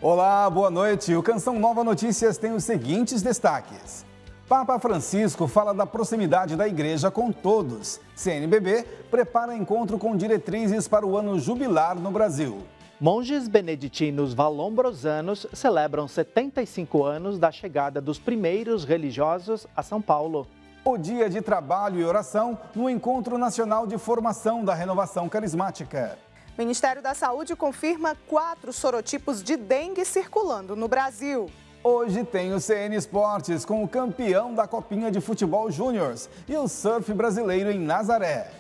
Olá, boa noite. O Canção Nova Notícias tem os seguintes destaques. Papa Francisco fala da proximidade da igreja com todos. CNBB prepara encontro com diretrizes para o ano jubilar no Brasil. Monges beneditinos valombrosanos celebram 75 anos da chegada dos primeiros religiosos a São Paulo. O dia de trabalho e oração no Encontro Nacional de Formação da Renovação Carismática. Ministério da Saúde confirma 4 sorotipos de dengue circulando no Brasil. Hoje tem o CN Esportes com o campeão da Copinha de Futebol Júniors e o surf brasileiro em Nazaré.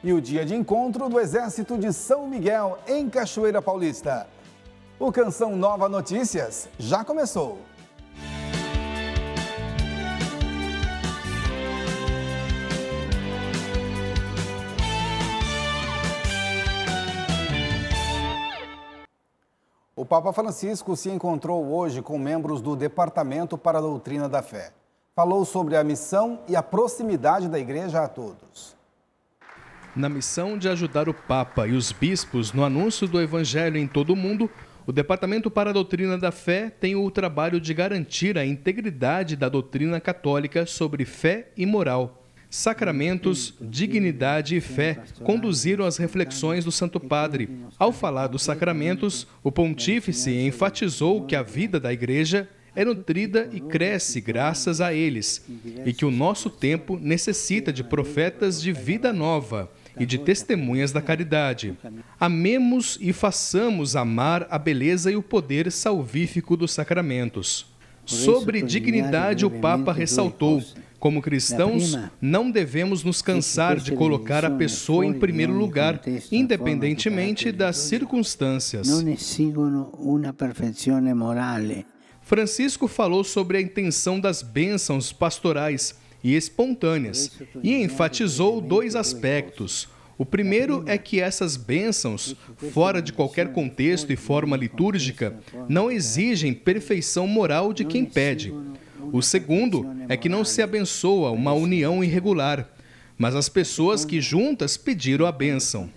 E o dia de encontro do Exército de São Miguel em Cachoeira Paulista. O Canção Nova Notícias já começou. O Papa Francisco se encontrou hoje com membros do Departamento para a Doutrina da Fé. Falou sobre a missão e a proximidade da igreja a todos. Na missão de ajudar o Papa e os bispos no anúncio do Evangelho em todo o mundo, o Departamento para a Doutrina da Fé tem o trabalho de garantir a integridade da doutrina católica sobre fé e moral. Sacramentos, dignidade e fé conduziram as reflexões do Santo Padre. Ao falar dos sacramentos, o pontífice enfatizou que a vida da Igreja é nutrida e cresce graças a eles, e que o nosso tempo necessita de profetas de vida nova e de testemunhas da caridade. Amemos e façamos amar a beleza e o poder salvífico dos sacramentos. Sobre dignidade, o Papa ressaltou: como cristãos, não devemos nos cansar de colocar a pessoa em primeiro lugar, independentemente das circunstâncias. Francisco falou sobre a intenção das bênçãos pastorais e espontâneas e enfatizou 2 aspectos. O primeiro é que essas bênçãos, fora de qualquer contexto e forma litúrgica, não exigem perfeição moral de quem pede. O segundo é que não se abençoa uma união irregular, mas as pessoas que juntas pediram a bênção.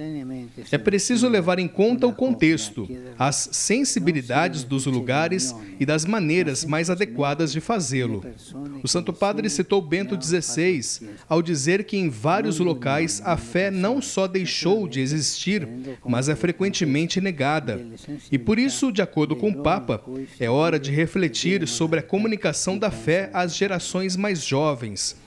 É preciso levar em conta o contexto, as sensibilidades dos lugares e das maneiras mais adequadas de fazê-lo. O Santo Padre citou Bento XVI ao dizer que em vários locais a fé não só deixou de existir, mas é frequentemente negada. E por isso, de acordo com o Papa, é hora de refletir sobre a comunicação da fé às gerações mais jovens.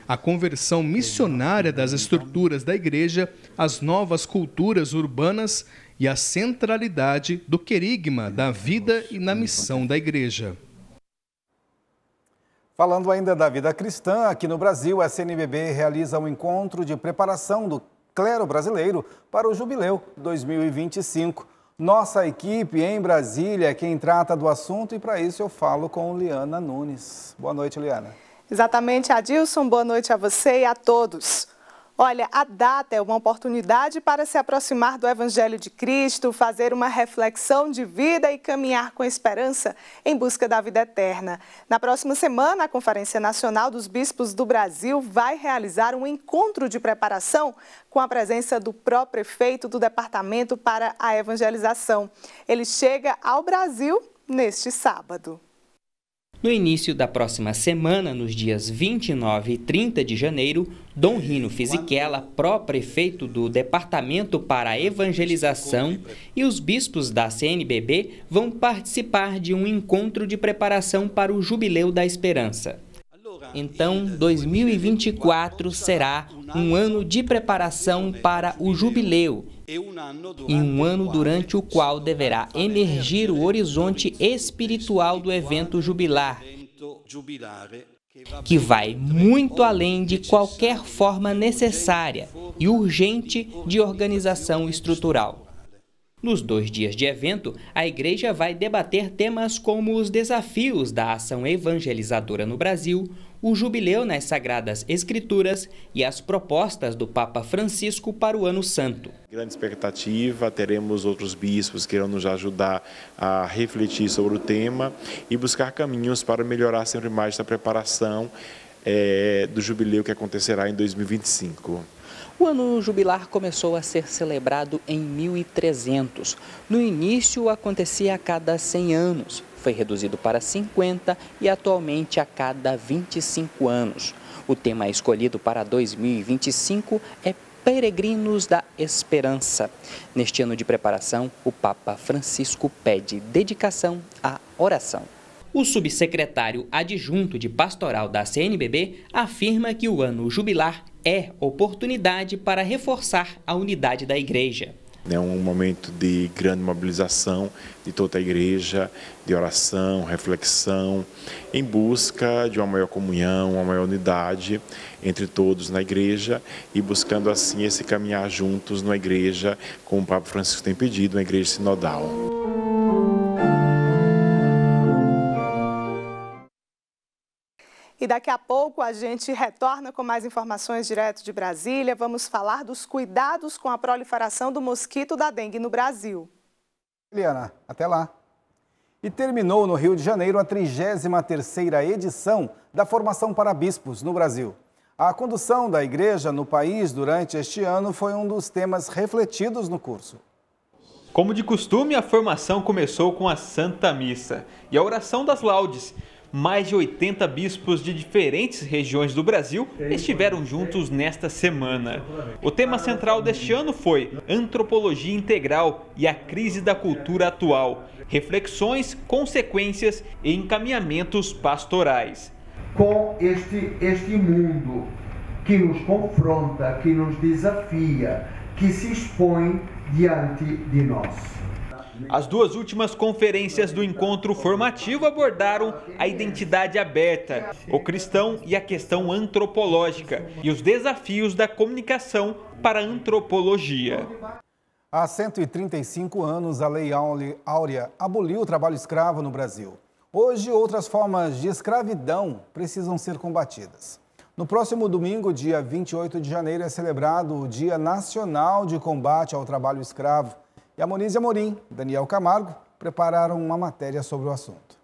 A conversão missionária das estruturas da Igreja às novas culturas urbanas e a centralidade do querigma da vida e na missão da Igreja. Falando ainda da vida cristã, aqui no Brasil, a CNBB realiza um encontro de preparação do clero brasileiro para o Jubileu 2025. Nossa equipe em Brasília é quem trata do assunto e para isso eu falo com Liana Nunes. Boa noite, Liana. Exatamente, Adilson. Boa noite a você e a todos. Olha, a data é uma oportunidade para se aproximar do Evangelho de Cristo, fazer uma reflexão de vida e caminhar com esperança em busca da vida eterna. Na próxima semana, a Conferência Nacional dos Bispos do Brasil vai realizar um encontro de preparação com a presença do pró-prefeito do Departamento para a Evangelização. Ele chega ao Brasil neste sábado. No início da próxima semana, nos dias 29 e 30 de janeiro, Dom Rino Fisichella, pró-prefeito do Departamento para a Evangelização, e os bispos da CNBB vão participar de um encontro de preparação para o Jubileu da Esperança. Então, 2024 será um ano de preparação para o Jubileu, e um ano durante o qual deverá emergir o horizonte espiritual do evento jubilar, que vai muito além de qualquer forma necessária e urgente de organização estrutural. Nos 2 dias de evento, a Igreja vai debater temas como os desafios da ação evangelizadora no Brasil, o jubileu nas Sagradas Escrituras e as propostas do Papa Francisco para o Ano Santo. Grande expectativa, teremos outros bispos que irão nos ajudar a refletir sobre o tema e buscar caminhos para melhorar sempre mais essa preparação do jubileu que acontecerá em 2025. O ano jubilar começou a ser celebrado em 1300. No início, acontecia a cada 100 anos. Foi reduzido para 50 e atualmente a cada 25 anos. O tema escolhido para 2025 é Peregrinos da Esperança. Neste ano de preparação, o Papa Francisco pede dedicação à oração. O subsecretário adjunto de pastoral da CNBB afirma que o ano jubilar é oportunidade para reforçar a unidade da igreja. É um momento de grande mobilização de toda a igreja, de oração, reflexão, em busca de uma maior comunhão, uma maior unidade entre todos na igreja e buscando assim esse caminhar juntos na igreja, como o Papa Francisco tem pedido, uma igreja sinodal. E daqui a pouco a gente retorna com mais informações direto de Brasília. Vamos falar dos cuidados com a proliferação do mosquito da dengue no Brasil. Eliana, até lá. E terminou no Rio de Janeiro a 33ª edição da Formação para Bispos no Brasil. A condução da igreja no país durante este ano foi um dos temas refletidos no curso. Como de costume, a formação começou com a Santa Missa e a oração das laudes. Mais de 80 bispos de diferentes regiões do Brasil estiveram juntos nesta semana. O tema central deste ano foi Antropologia Integral e a Crise da Cultura Atual, reflexões, consequências e encaminhamentos pastorais. Com este mundo que nos confronta, que nos desafia, que se expõe diante de nós. As duas últimas conferências do encontro formativo abordaram a identidade aberta, o cristão e a questão antropológica e os desafios da comunicação para a antropologia. Há 135 anos, a Lei Áurea aboliu o trabalho escravo no Brasil. Hoje, outras formas de escravidão precisam ser combatidas. No próximo domingo, dia 28 de janeiro, é celebrado o Dia Nacional de Combate ao Trabalho Escravo. E a Monize Amorim e Daniel Camargo prepararam uma matéria sobre o assunto.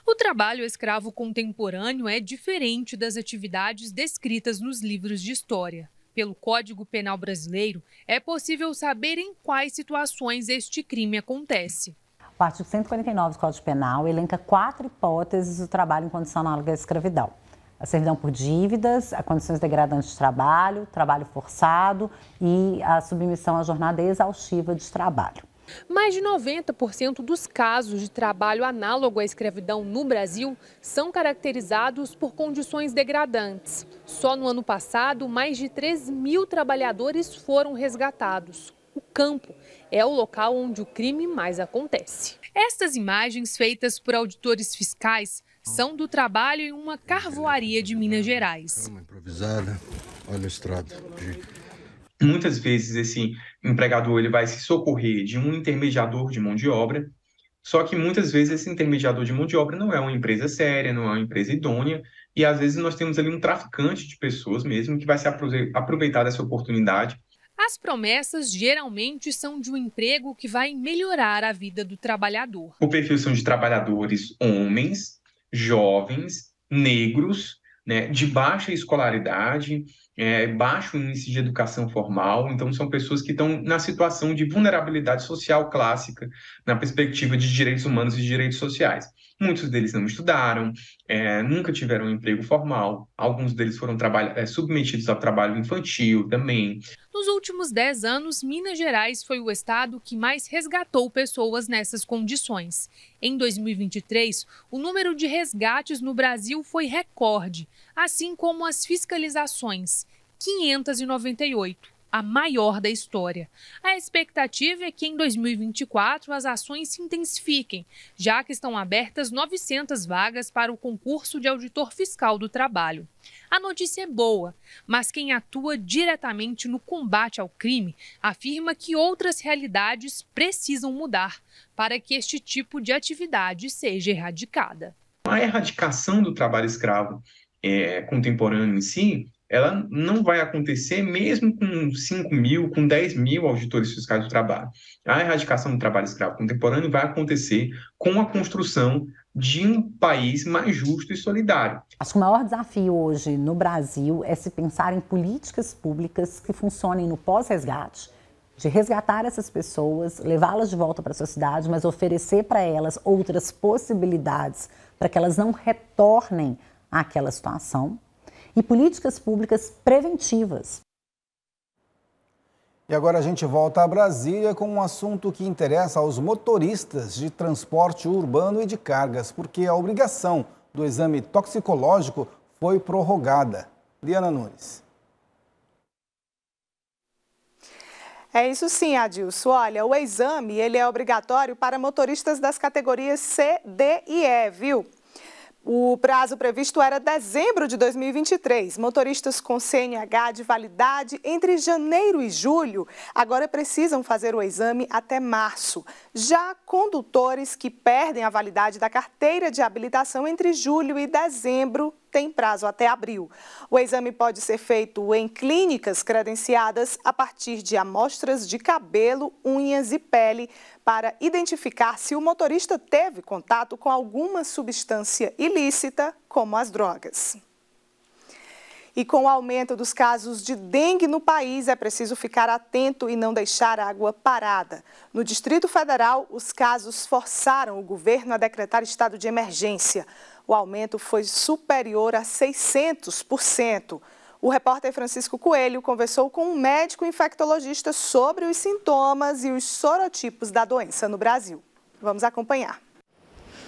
O trabalho escravo contemporâneo é diferente das atividades descritas nos livros de história. Pelo Código Penal brasileiro, é possível saber em quais situações este crime acontece. O artigo 149 do Código Penal elenca 4 hipóteses do trabalho em condição análoga à escravidão. A servidão por dívidas, a condições degradantes de trabalho, trabalho forçado e a submissão à jornada exaustiva de trabalho. Mais de 90% dos casos de trabalho análogo à escravidão no Brasil são caracterizados por condições degradantes. Só no ano passado, mais de 3.000 trabalhadores foram resgatados. O campo é o local onde o crime mais acontece. Estas imagens, feitas por auditores fiscais, são do trabalho em uma carvoaria de Minas Gerais. Improvisada, olha o estrado. Muitas vezes esse empregador ele vai se socorrer de um intermediador de mão de obra, só que muitas vezes esse intermediador de mão de obra não é uma empresa séria, não é uma empresa idônea, e às vezes nós temos ali um traficante de pessoas mesmo que vai se aproveitar dessa oportunidade. As promessas geralmente são de um emprego que vai melhorar a vida do trabalhador. O perfil são de trabalhadores homens, jovens, negros, né, de baixa escolaridade, baixo índice de educação formal. Então, são pessoas que estão na situação de vulnerabilidade social clássica, na perspectiva de direitos humanos e de direitos sociais. Muitos deles não estudaram, nunca tiveram um emprego formal. Alguns deles foram submetidos ao trabalho infantil também. Nos últimos 10 anos, Minas Gerais foi o estado que mais resgatou pessoas nessas condições. Em 2023, o número de resgates no Brasil foi recorde, assim como as fiscalizações, 598. A maior da história. A expectativa é que em 2024 as ações se intensifiquem, já que estão abertas 900 vagas para o concurso de auditor fiscal do trabalho. A notícia é boa, mas quem atua diretamente no combate ao crime afirma que outras realidades precisam mudar para que este tipo de atividade seja erradicada. A erradicação do trabalho escravo contemporâneo em si, ela não vai acontecer mesmo com 5.000, com 10.000 auditores fiscais do trabalho. A erradicação do trabalho escravo contemporâneo vai acontecer com a construção de um país mais justo e solidário. Acho que o maior desafio hoje no Brasil é se pensar em políticas públicas que funcionem no pós-resgate, de resgatar essas pessoas, levá-las de volta para a sociedade, mas oferecer para elas outras possibilidades para que elas não retornem àquela situação, e políticas públicas preventivas. E agora a gente volta a Brasília com um assunto que interessa aos motoristas de transporte urbano e de cargas, porque a obrigação do exame toxicológico foi prorrogada. Liana Nunes. É isso sim, Adilson. Olha, o exame ele é obrigatório para motoristas das categorias C, D e E, viu? O prazo previsto era dezembro de 2023. Motoristas com CNH de validade entre janeiro e julho agora precisam fazer o exame até março. Já condutores que perdem a validade da carteira de habilitação entre julho e dezembro têm prazo até abril. O exame pode ser feito em clínicas credenciadas a partir de amostras de cabelo, unhas e pele, para identificar se o motorista teve contato com alguma substância ilícita, como as drogas. E com o aumento dos casos de dengue no país, é preciso ficar atento e não deixar a água parada. No Distrito Federal, os casos forçaram o governo a decretar estado de emergência. O aumento foi superior a 600%. O repórter Francisco Coelho conversou com um médico infectologista sobre os sintomas e os sorotipos da doença no Brasil. Vamos acompanhar.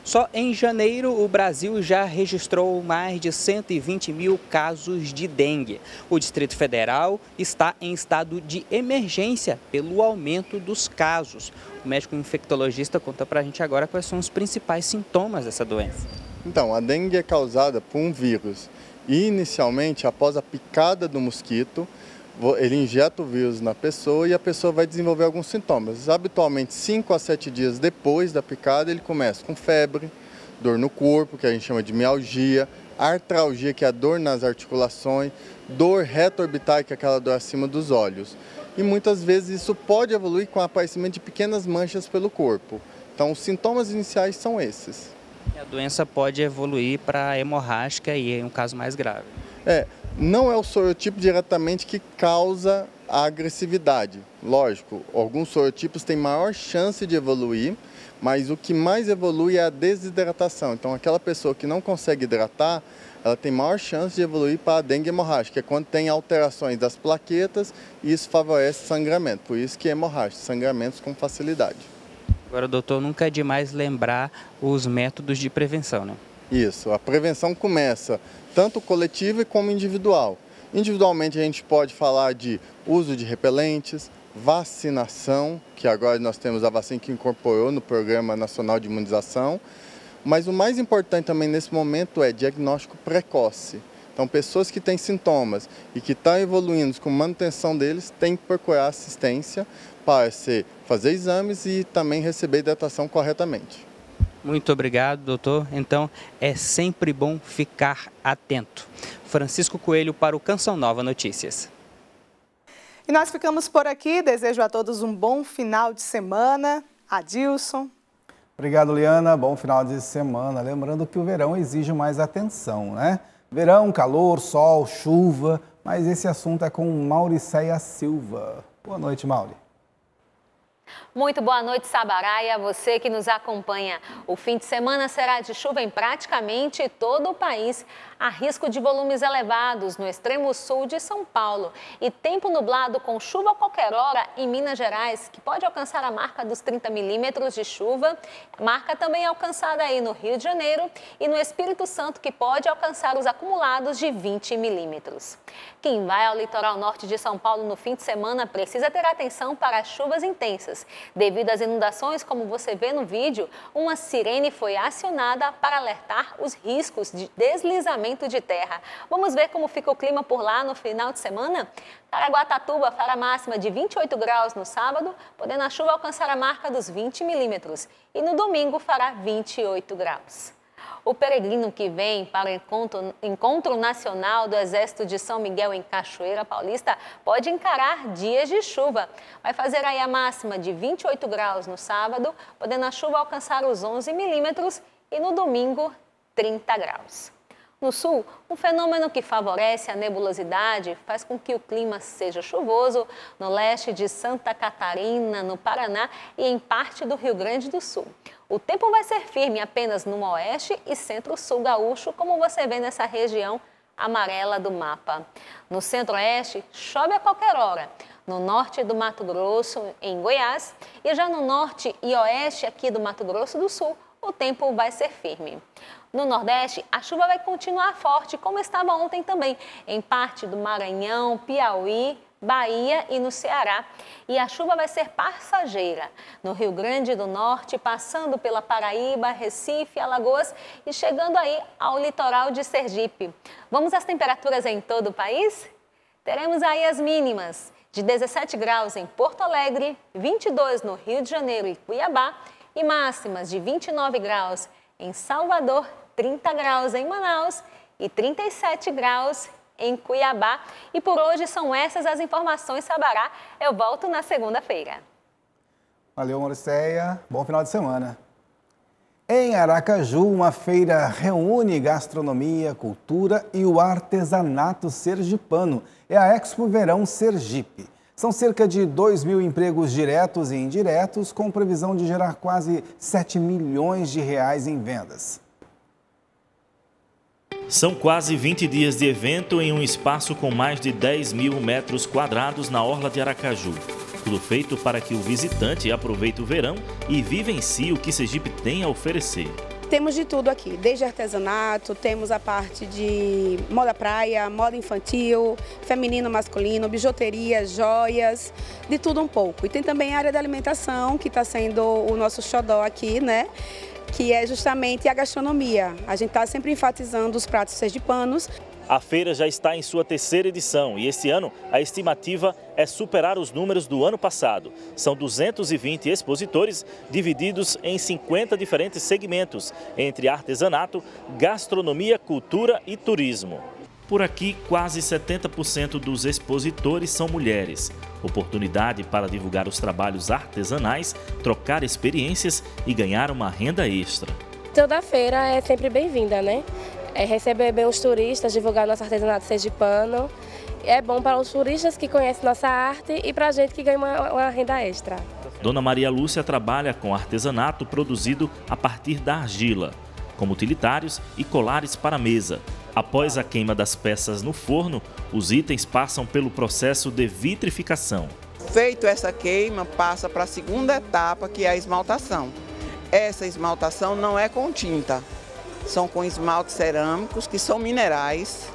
Só em janeiro, o Brasil já registrou mais de 120 mil casos de dengue. O Distrito Federal está em estado de emergência pelo aumento dos casos. O médico infectologista conta pra gente agora quais são os principais sintomas dessa doença. Então, a dengue é causada por um vírus. E, inicialmente, após a picada do mosquito, ele injeta o vírus na pessoa e a pessoa vai desenvolver alguns sintomas. Habitualmente, 5 a 7 dias depois da picada, ele começa com febre, dor no corpo, que a gente chama de mialgia, artralgia, que é a dor nas articulações, dor retroorbital, que é aquela dor acima dos olhos. E muitas vezes isso pode evoluir com o aparecimento de pequenas manchas pelo corpo. Então, os sintomas iniciais são esses. A doença pode evoluir para hemorrágica e é um caso mais grave. Não é o sorotipo diretamente que causa a agressividade. Lógico, alguns sorotipos têm maior chance de evoluir, mas o que mais evolui é a desidratação. Então, aquela pessoa que não consegue hidratar, ela tem maior chance de evoluir para a dengue hemorrágica, que é quando tem alterações das plaquetas e isso favorece sangramento. Por isso que é hemorrágica, sangramentos com facilidade. Agora, doutor, nunca é demais lembrar os métodos de prevenção, né? Isso, a prevenção começa tanto coletiva como individual. Individualmente a gente pode falar de uso de repelentes, vacinação, que agora nós temos a vacina que incorporou no Programa Nacional de Imunização, mas o mais importante também nesse momento é diagnóstico precoce. Então, pessoas que têm sintomas e que estão evoluindo com manutenção deles têm que procurar assistência para fazer exames e também receber hidratação corretamente. Muito obrigado, doutor. Então, é sempre bom ficar atento. Francisco Coelho para o Canção Nova Notícias. E nós ficamos por aqui. Desejo a todos um bom final de semana. Adilson. Obrigado, Liana. Bom final de semana. Lembrando que o verão exige mais atenção, né? Verão, calor, sol, chuva, mas esse assunto é com Mauricéia Silva. Boa noite, Mauri. Muito boa noite, Sabará, e a você que nos acompanha. O fim de semana será de chuva em praticamente todo o país. Há risco de volumes elevados no extremo sul de São Paulo e tempo nublado com chuva a qualquer hora em Minas Gerais, que pode alcançar a marca dos 30 milímetros de chuva. Marca também alcançada aí no Rio de Janeiro e no Espírito Santo, que pode alcançar os acumulados de 20 milímetros. Quem vai ao litoral norte de São Paulo no fim de semana precisa ter atenção para as chuvas intensas. Devido às inundações, como você vê no vídeo, uma sirene foi acionada para alertar os riscos de deslizamento de terra. Vamos ver como fica o clima por lá no final de semana? Caraguatatuba fará máxima de 28 graus no sábado, podendo a chuva alcançar a marca dos 20 milímetros. E no domingo fará 28 graus. O peregrino que vem para o Encontro Nacional do Exército de São Miguel em Cachoeira Paulista pode encarar dias de chuva. Vai fazer aí a máxima de 28 graus no sábado, podendo a chuva alcançar os 11 milímetros e no domingo 30 graus. No sul, um fenômeno que favorece a nebulosidade faz com que o clima seja chuvoso no leste de Santa Catarina, no Paraná e em parte do Rio Grande do Sul. O tempo vai ser firme apenas no oeste e centro-sul gaúcho, como você vê nessa região amarela do mapa. No centro-oeste, chove a qualquer hora. No norte do Mato Grosso, em Goiás, e já no norte e oeste aqui do Mato Grosso do Sul, o tempo vai ser firme. No Nordeste, a chuva vai continuar forte, como estava ontem também, em parte do Maranhão, Piauí, Bahia e no Ceará. E a chuva vai ser passageira. No Rio Grande do Norte, passando pela Paraíba, Recife, Alagoas e chegando aí ao litoral de Sergipe. Vamos às temperaturas em todo o país? Teremos aí as mínimas de 17 graus em Porto Alegre, 22 no Rio de Janeiro e Cuiabá e máximas de 29 graus em Salvador, 30 graus em Manaus e 37 graus em Cuiabá. E por hoje são essas as informações, Sabará. Eu volto na segunda-feira. Valeu, Mauricéia. Bom final de semana. Em Aracaju, uma feira reúne gastronomia, cultura e o artesanato sergipano. É a Expo Verão Sergipe. São cerca de 2.000 empregos diretos e indiretos, com previsão de gerar quase 7 milhões de reais em vendas. São quase 20 dias de evento em um espaço com mais de 10.000 metros quadrados na orla de Aracaju. Tudo feito para que o visitante aproveite o verão e vivencie o que Sergipe tem a oferecer. Temos de tudo aqui, desde artesanato, temos a parte de moda praia, moda infantil, feminino, masculino, bijuteria, joias, de tudo um pouco. E tem também a área da alimentação, que está sendo o nosso xodó aqui, né? Que é justamente a gastronomia. A gente está sempre enfatizando os pratos sergipanos. A feira já está em sua terceira edição e este ano a estimativa é superar os números do ano passado. São 220 expositores divididos em 50 diferentes segmentos, entre artesanato, gastronomia, cultura e turismo. Por aqui, quase 70% dos expositores são mulheres. Oportunidade para divulgar os trabalhos artesanais, trocar experiências e ganhar uma renda extra. Toda feira é sempre bem-vinda, né? Receber bem os turistas, divulgar nosso artesanato sergipano. É bom para os turistas que conhecem nossa arte e para a gente que ganha uma renda extra. Dona Maria Lúcia trabalha com artesanato produzido a partir da argila, como utilitários e colares para a mesa. Após a queima das peças no forno, os itens passam pelo processo de vitrificação. Feito essa queima, passa para a segunda etapa, que é a esmaltação. Essa esmaltação não é com tinta. São com esmaltes cerâmicos, que são minerais,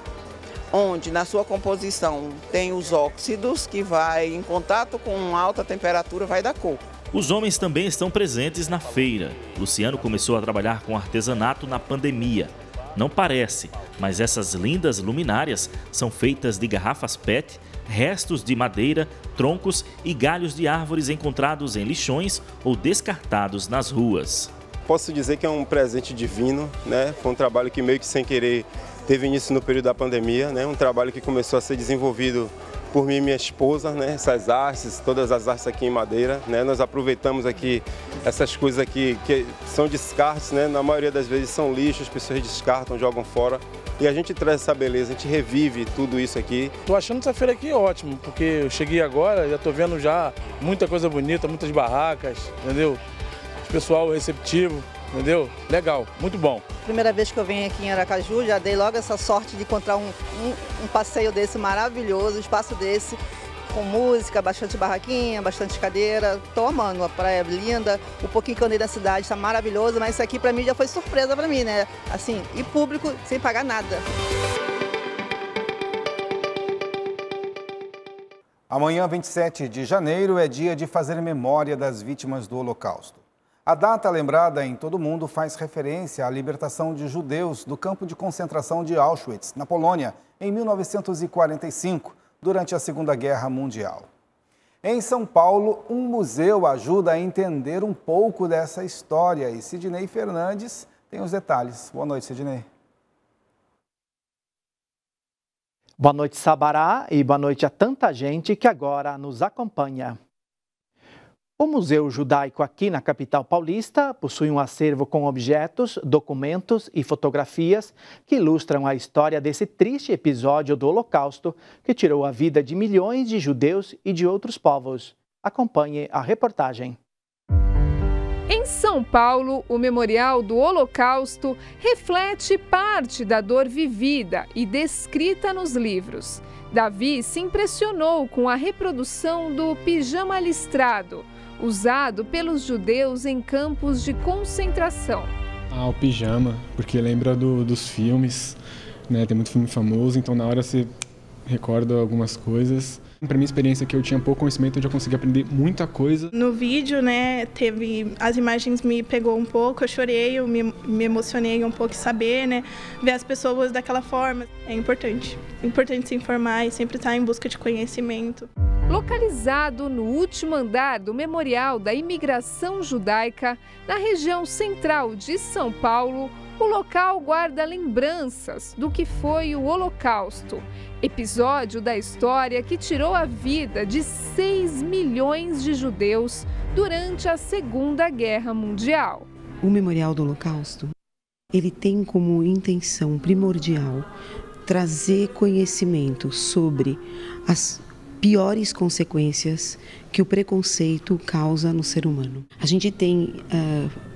onde na sua composição tem os óxidos, que vai em contato com alta temperatura, vai dar cor. Os homens também estão presentes na feira. Luciano começou a trabalhar com artesanato na pandemia. Não parece, mas essas lindas luminárias são feitas de garrafas PET, restos de madeira, troncos e galhos de árvores encontrados em lixões ou descartados nas ruas. Posso dizer que é um presente divino, né? Foi um trabalho que meio que sem querer teve início no período da pandemia, né? Um trabalho que começou a ser desenvolvido por mim e minha esposa, né? Essas artes, todas as artes aqui em madeira, né? Nós aproveitamos aqui essas coisas aqui que são descartes, né? Na maioria das vezes são lixo, as pessoas descartam, jogam fora. E a gente traz essa beleza, a gente revive tudo isso aqui. Tô achando essa feira aqui ótimo, porque eu cheguei agora, já tô vendo já muita coisa bonita, muitas barracas, entendeu? Pessoal receptivo, entendeu? Legal, muito bom. Primeira vez que eu venho aqui em Aracaju, já dei logo essa sorte de encontrar um passeio desse maravilhoso, um espaço desse, com música, bastante barraquinha, bastante cadeira. Tô amando, a praia é linda, o pouquinho que eu andei na cidade está maravilhoso, mas isso aqui para mim já foi surpresa para mim, né? Assim, e público sem pagar nada. Amanhã, 27 de janeiro, é dia de fazer memória das vítimas do Holocausto. A data lembrada em todo o mundo faz referência à libertação de judeus do campo de concentração de Auschwitz, na Polônia, em 1945, durante a Segunda Guerra Mundial. Em São Paulo, um museu ajuda a entender um pouco dessa história e Sidney Fernandes tem os detalhes. Boa noite, Sidney. Boa noite, Sabará, e boa noite a tanta gente que agora nos acompanha. O Museu Judaico aqui na capital paulista possui um acervo com objetos, documentos e fotografias que ilustram a história desse triste episódio do Holocausto que tirou a vida de milhões de judeus e de outros povos. Acompanhe a reportagem. Em São Paulo, o Memorial do Holocausto reflete parte da dor vivida e descrita nos livros. Davi se impressionou com a reprodução do pijama listrado, usado pelos judeus em campos de concentração. O pijama, porque lembra dos filmes, né? Tem muito filme famoso, então na hora você recorda algumas coisas. Para minha experiência, que eu tinha pouco conhecimento, eu já consegui aprender muita coisa. No vídeo, né, as imagens me pegou um pouco, eu chorei, eu me emocionei um pouco em saber, né, ver as pessoas daquela forma. É importante se informar e sempre estar em busca de conhecimento. Localizado no último andar do Memorial da Imigração Judaica, na região central de São Paulo, o local guarda lembranças do que foi o Holocausto, episódio da história que tirou a vida de 6 milhões de judeus durante a Segunda Guerra Mundial. O Memorial do Holocausto, ele tem como intenção primordial trazer conhecimento sobre as piores consequências que o preconceito causa no ser humano. A gente tem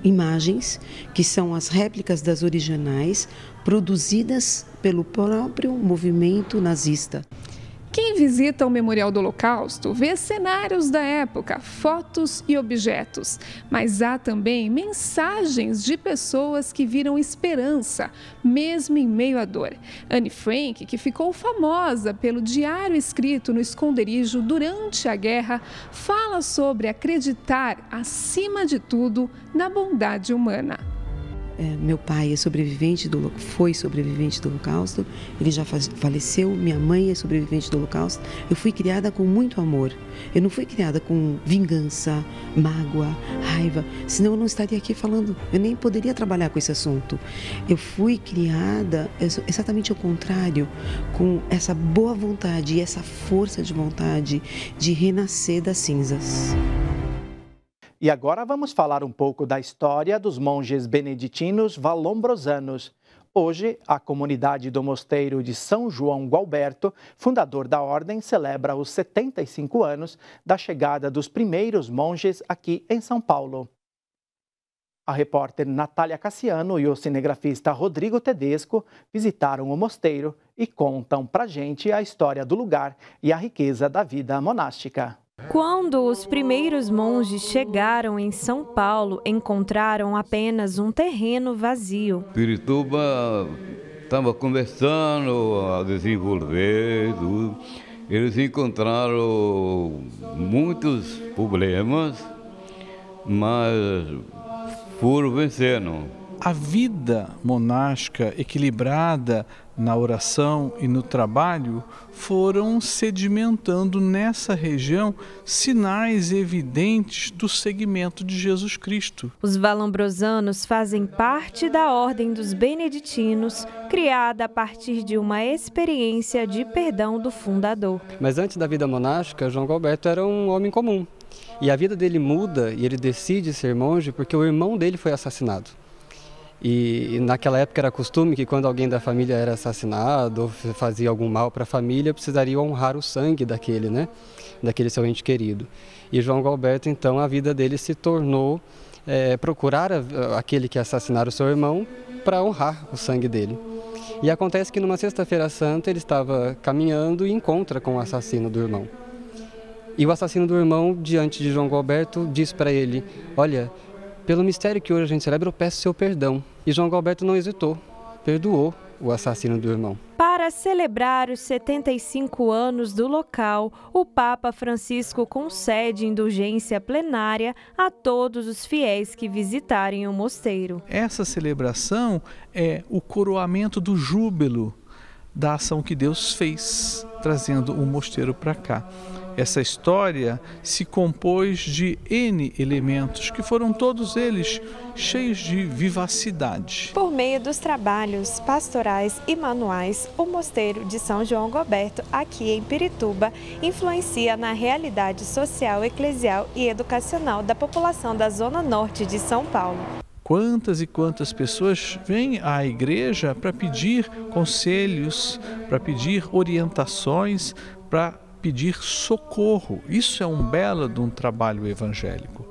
imagens que são as réplicas das originais produzidas pelo próprio movimento nazista. Quem visita o Memorial do Holocausto vê cenários da época, fotos e objetos, mas há também mensagens de pessoas que viram esperança, mesmo em meio à dor. Anne Frank, que ficou famosa pelo diário escrito no esconderijo durante a guerra, fala sobre acreditar, acima de tudo, na bondade humana. Meu pai foi sobrevivente do Holocausto, ele já faleceu, minha mãe é sobrevivente do Holocausto. Eu fui criada com muito amor, eu não fui criada com vingança, mágoa, raiva, senão eu não estaria aqui falando, eu nem poderia trabalhar com esse assunto. Eu fui criada exatamente ao contrário, com essa boa vontade e essa força de vontade de renascer das cinzas. E agora vamos falar um pouco da história dos monges beneditinos valombrosanos. Hoje, a comunidade do Mosteiro de São João Gualberto, fundador da ordem, celebra os 75 anos da chegada dos primeiros monges aqui em São Paulo. A repórter Natália Cassiano e o cinegrafista Rodrigo Tedesco visitaram o mosteiro e contam pra gente a história do lugar e a riqueza da vida monástica. Quando os primeiros monges chegaram em São Paulo, encontraram apenas um terreno vazio. Pirituba estava começando a desenvolver tudo. Eles encontraram muitos problemas, mas foram vencendo. A vida monástica equilibrada na oração e no trabalho foram sedimentando nessa região sinais evidentes do segmento de Jesus Cristo. Os valombrosanos fazem parte da ordem dos beneditinos, criada a partir de uma experiência de perdão do fundador. Mas antes da vida monástica, João Gualberto era um homem comum. E a vida dele muda e ele decide ser monge porque o irmão dele foi assassinado. E naquela época era costume que quando alguém da família era assassinado ou fazia algum mal para a família, precisaria honrar o sangue daquele seu ente querido. E João Gualberto, então, a vida dele se tornou procurar aquele que assassinaram o seu irmão para honrar o sangue dele. E acontece que numa sexta-feira santa ele estava caminhando e encontra com o assassino do irmão. E o assassino do irmão, diante de João Gualberto, diz para ele: olha, pelo mistério que hoje a gente celebra, eu peço seu perdão. E João Gualberto não hesitou, perdoou o assassino do irmão. Para celebrar os 75 anos do local, o Papa Francisco concede indulgência plenária a todos os fiéis que visitarem o mosteiro. Essa celebração é o coroamento do júbilo da ação que Deus fez, trazendo o mosteiro para cá. Essa história se compôs de N elementos, que foram todos eles cheios de vivacidade. Por meio dos trabalhos pastorais e manuais, o Mosteiro de São João Goberto, aqui em Pirituba, influencia na realidade social, eclesial e educacional da população da Zona Norte de São Paulo. Quantas e quantas pessoas vêm à igreja para pedir conselhos, para pedir orientações, para pedir socorro. Isso é um belo de um trabalho evangélico.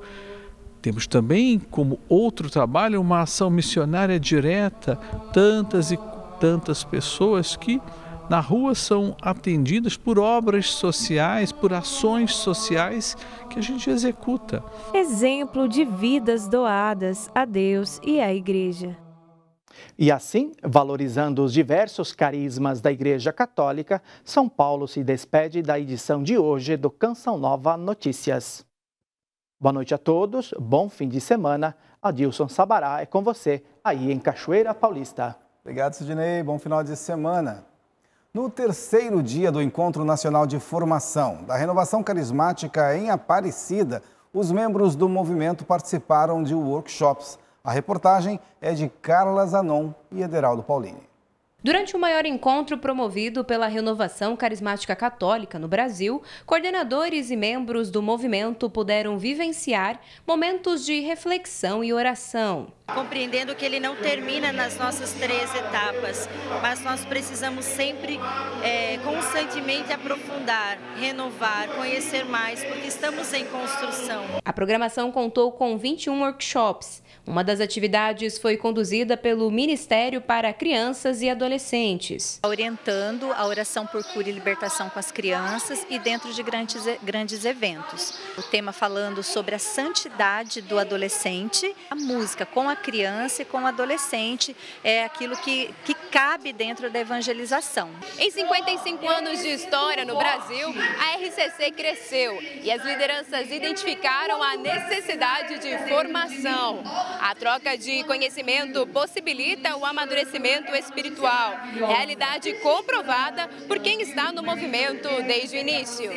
Temos também, como outro trabalho, uma ação missionária direta, tantas e tantas pessoas que na rua são atendidas por obras sociais, por ações sociais que a gente executa. Exemplo de vidas doadas a Deus e à Igreja. E assim, valorizando os diversos carismas da Igreja Católica, São Paulo se despede da edição de hoje do Canção Nova Notícias. Boa noite a todos, bom fim de semana. Adilson Sabará é com você, aí em Cachoeira Paulista. Obrigado, Sidney. Bom final de semana. No terceiro dia do Encontro Nacional de Formação da Renovação Carismática em Aparecida, os membros do movimento participaram de workshops. A reportagem é de Carla Zanon e Ederaldo Paulini. Durante o maior encontro promovido pela Renovação Carismática Católica no Brasil, coordenadores e membros do movimento puderam vivenciar momentos de reflexão e oração. Compreendendo que ele não termina nas nossas 3 etapas, mas nós precisamos sempre constantemente aprofundar, renovar, conhecer mais, porque estamos em construção. A programação contou com 21 workshops. Uma das atividades foi conduzida pelo Ministério para Crianças e Adolescentes. Orientando a oração por cura e libertação com as crianças e dentro de grandes eventos. O tema falando sobre a santidade do adolescente, a música com a criança e com o adolescente é aquilo que cabe dentro da evangelização. Em 55 anos de história no Brasil, a RCC cresceu e as lideranças identificaram a necessidade de formação. A troca de conhecimento possibilita o amadurecimento espiritual, realidade comprovada por quem está no movimento desde o início.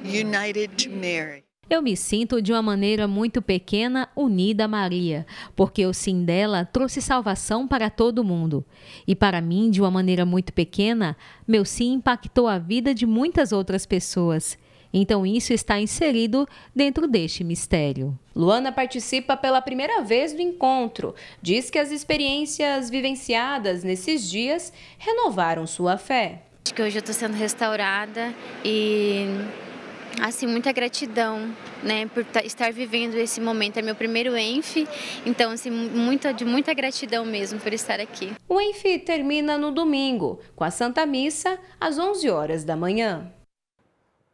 United to Mary. Eu me sinto de uma maneira muito pequena unida a Maria, porque o sim dela trouxe salvação para todo mundo. E para mim, de uma maneira muito pequena, meu sim impactou a vida de muitas outras pessoas. Então isso está inserido dentro deste mistério. Luana participa pela primeira vez do encontro. Diz que as experiências vivenciadas nesses dias renovaram sua fé. Acho que hoje eu estou sendo restaurada e assim, muita gratidão, né, por estar vivendo esse momento. É meu primeiro ENF, então assim, de muita gratidão mesmo por estar aqui. O ENF termina no domingo, com a Santa Missa às 11 horas da manhã.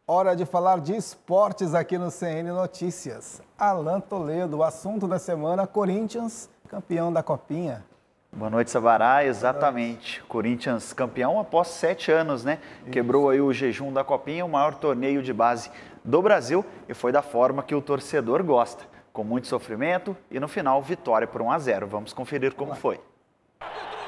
Hora de falar de esportes aqui no CN Notícias. Alan Toledo, o assunto da semana, Corinthians, campeão da Copinha. Boa noite, Sabará. Exatamente. Corinthians campeão após 7 anos, né? Isso. Quebrou aí o jejum da Copinha, o maior torneio de base do Brasil, e foi da forma que o torcedor gosta, com muito sofrimento e no final vitória por 1-0. Vamos conferir como foi.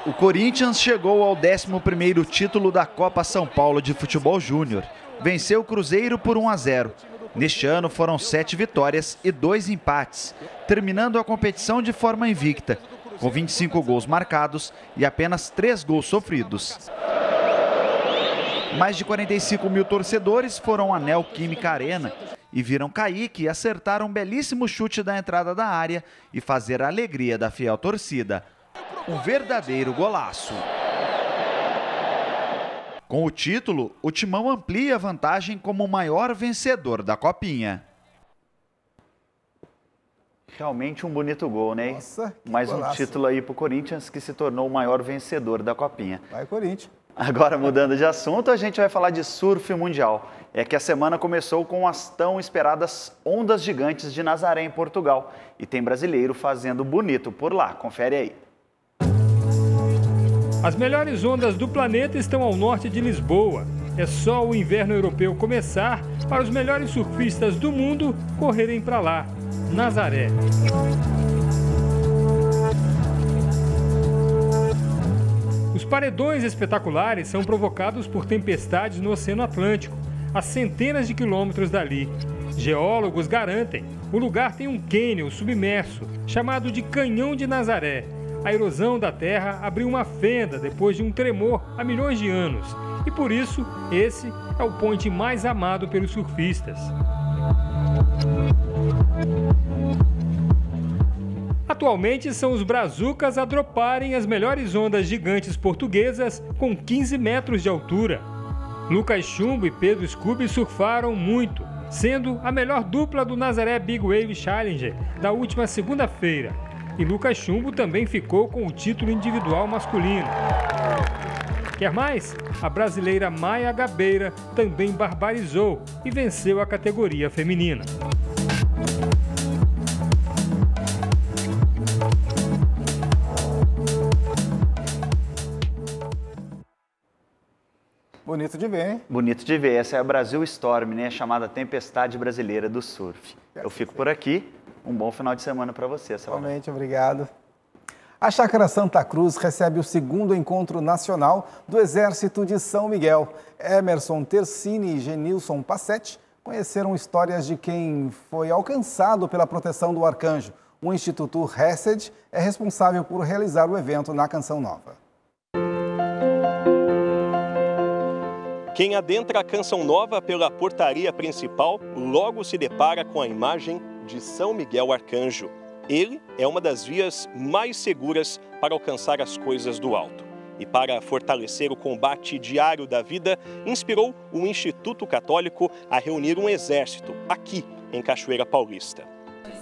O Corinthians chegou ao 11º título da Copa São Paulo de Futebol Júnior. Venceu o Cruzeiro por 1-0. Neste ano foram 7 vitórias e 2 empates, terminando a competição de forma invicta, com 25 gols marcados e apenas 3 gols sofridos. Mais de 45 mil torcedores foram à Neoquímica Arena e viram Kaique acertar um belíssimo chute da entrada da área e fazer a alegria da fiel torcida. Um verdadeiro golaço. Com o título, o Timão amplia a vantagem como o maior vencedor da Copinha. Realmente um bonito gol, né? Nossa, mais um golaço. título aí para o Corinthians, que se tornou o maior vencedor da Copinha. Vai, Corinthians. Agora, mudando de assunto, a gente vai falar de surf mundial. É que a semana começou com as tão esperadas ondas gigantes de Nazaré, em Portugal. E tem brasileiro fazendo bonito por lá. Confere aí. As melhores ondas do planeta estão ao norte de Lisboa. É só o inverno europeu começar para os melhores surfistas do mundo correrem para lá, Nazaré. Os paredões espetaculares são provocados por tempestades no Oceano Atlântico. a centenas de quilômetros dali. Geólogos garantem, o lugar tem um cânion submerso, chamado de Canhão de Nazaré. A erosão da terra abriu uma fenda depois de um tremor há milhões de anos. E por isso, esse é o ponte mais amado pelos surfistas. Atualmente são os brazucas a droparem as melhores ondas gigantes portuguesas com 15 metros de altura. Lucas Chumbo e Pedro Scooby surfaram muito, sendo a melhor dupla do Nazaré Big Wave Challenger da última segunda-feira. E Lucas Chumbo também ficou com o título individual masculino. Quer mais? A brasileira Maia Gabeira também barbarizou e venceu a categoria feminina. Bonito de ver, hein? Bonito de ver. Essa é a Brasil Storm, né? Chamada Tempestade Brasileira do Surf. Eu fico por aqui. Um bom final de semana para você, Salvador. Realmente, obrigado. A Chácara Santa Cruz recebe o segundo encontro nacional do Exército de São Miguel. Emerson Tercini e Genilson Passetti conheceram histórias de quem foi alcançado pela proteção do arcanjo. O Instituto Hesed é responsável por realizar o evento na Canção Nova. Quem adentra a Canção Nova pela portaria principal logo se depara com a imagem de São Miguel Arcanjo. Ele é uma das vias mais seguras para alcançar as coisas do alto. E para fortalecer o combate diário da vida, inspirou o Instituto Católico a reunir um exército aqui em Cachoeira Paulista.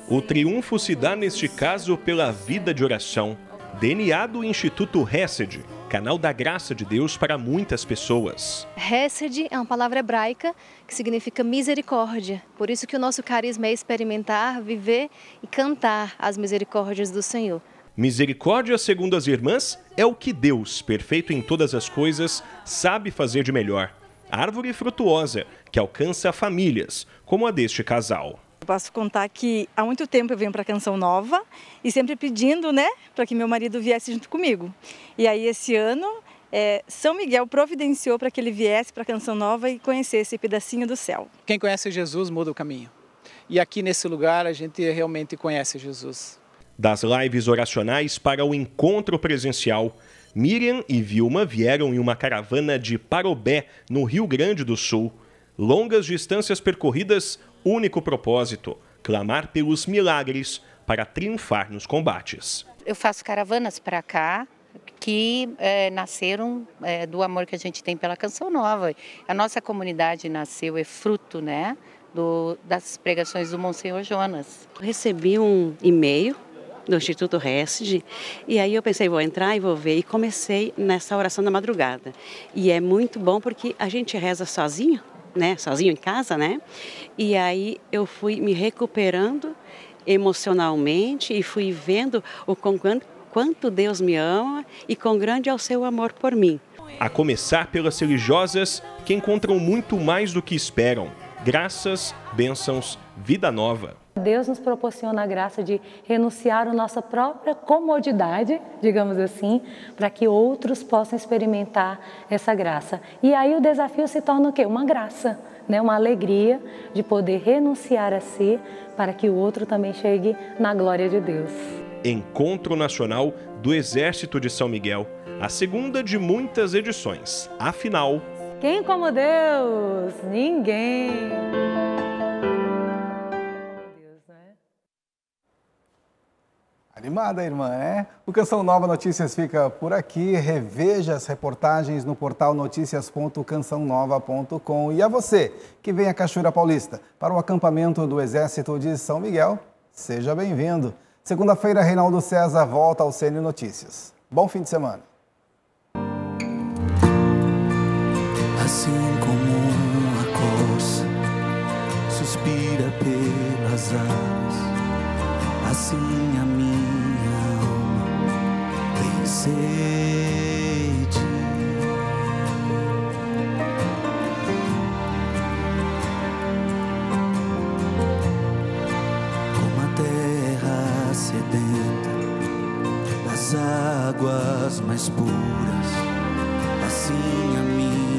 O triunfo se dá neste caso pela vida de oração, DNA do Instituto Hesed, canal da graça de Deus para muitas pessoas. Hesed é uma palavra hebraica que significa misericórdia. Por isso que o nosso carisma é experimentar, viver e cantar as misericórdias do Senhor. Misericórdia, segundo as irmãs, é o que Deus, perfeito em todas as coisas, sabe fazer de melhor. Árvore frutuosa que alcança famílias, como a deste casal. Eu posso contar que há muito tempo eu venho para a Canção Nova e sempre pedindo, né, para que meu marido viesse junto comigo. E aí esse ano, São Miguel providenciou para que ele viesse para a Canção Nova e conhecesse esse pedacinho do céu. Quem conhece Jesus muda o caminho. E aqui nesse lugar a gente realmente conhece Jesus. Das lives oracionais para o encontro presencial, Miriam e Vilma vieram em uma caravana de Parobé, no Rio Grande do Sul. Longas distâncias percorridas, único propósito, clamar pelos milagres para triunfar nos combates. Eu faço caravanas para cá, que nasceram do amor que a gente tem pela Canção Nova. A nossa comunidade nasceu, é fruto, né, das pregações do Monsenhor Jonas. Eu recebi um e-mail do Instituto Hesed, e aí eu pensei, vou entrar e vou ver, e comecei nessa oração da madrugada. E é muito bom porque a gente reza sozinho, né, sozinho em casa, né? E aí eu fui me recuperando emocionalmente e fui vendo o quanto Deus me ama e quão grande é o seu amor por mim. A começar pelas religiosas, que encontram muito mais do que esperam. Graças, bênçãos, vida nova. Deus nos proporciona a graça de renunciar à nossa própria comodidade, digamos assim, para que outros possam experimentar essa graça. E aí o desafio se torna o quê? Uma graça, né? Uma alegria de poder renunciar a si para que o outro também chegue na glória de Deus. Encontro Nacional do Exército de São Miguel, a segunda de muitas edições. Afinal, quem como Deus? Ninguém! Animada, irmã, né? O Canção Nova Notícias fica por aqui. Reveja as reportagens no portal noticias.cançãonova.com. E a você que vem a Cachoeira Paulista para o acampamento do Exército de São Miguel, seja bem-vindo. Segunda-feira, Reinaldo César volta ao CN Notícias. Bom fim de semana. Assim como uma corça suspira pelas águas, assim a minha alma tem sede. Como a terra sedenta das águas mais puras, assim a minha